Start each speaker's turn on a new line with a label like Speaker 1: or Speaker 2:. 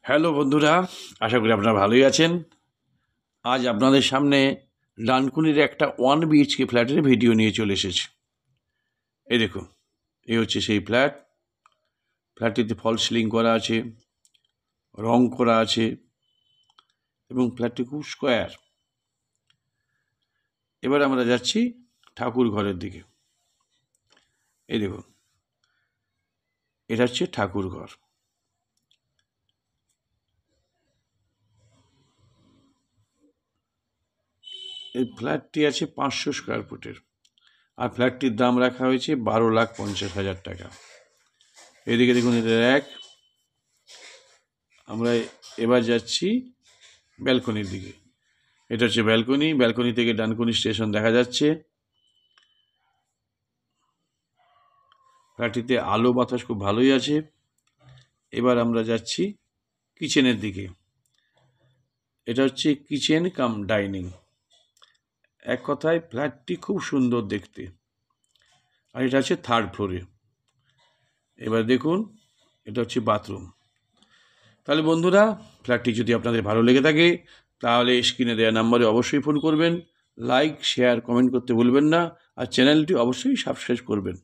Speaker 1: Hello বন্ধুরা, আশা করি আপনারা ভালোই আছেন। আজ আপনাদের সামনে ডানকুনির একটা 1 BHK ফ্ল্যাটের ভিডিও নিয়ে চলে এসেছি। এই দেখুন, এই হচ্ছে সেই ফ্ল্যাট। ফ্ল্যাটটিতে ফল সিলিং করা আছে, রং করা আছে এবং ফ্ল্যাটটি খুব স্কোয়ার। এবার আমরা যাচ্ছি ঠাকুর ঘরের দিকে। এই দেখুন, এটা হচ্ছে ঠাকুর ঘর। এই ফ্ল্যাটটি আছে 500 স্কোয়ার ফুটের, আর ফ্ল্যাটটির দাম রাখা হয়েছে 12,50,000 টাকা। এদিকে দেখুন, এটা এক। আমরা এবার যাচ্ছি ব্যালকনির দিকে। এটা হচ্ছে ব্যালকনি। ব্যালকনি থেকে ডানকুনি স্টেশন দেখা যাচ্ছে। ফ্ল্যাটটিতে আলো বাতাস খুব ভালোই আছে। এবার আমরা যাচ্ছি কিচেনের দিকে। এটা হচ্ছে কিচেন কাম ডাইনিং। এক কথায় ফ্ল্যাটটি খুব সুন্দর দেখতে, আর এটা হচ্ছে 3rd ফ্লোরে। এবার দেখুন, এটা হচ্ছে বাথরুম। তাহলে বন্ধুরা, ফ্ল্যাটটি যদি আপনাদের ভালো লেগে থাকে তাহলে স্ক্রিনে দেওয়া নাম্বারে অবশ্যই ফোন করবেন। লাইক, শেয়ার, কমেন্ট করতে ভুলবেন না, আর চ্যানেলটি অবশ্যই সাবস্ক্রাইব করবেন।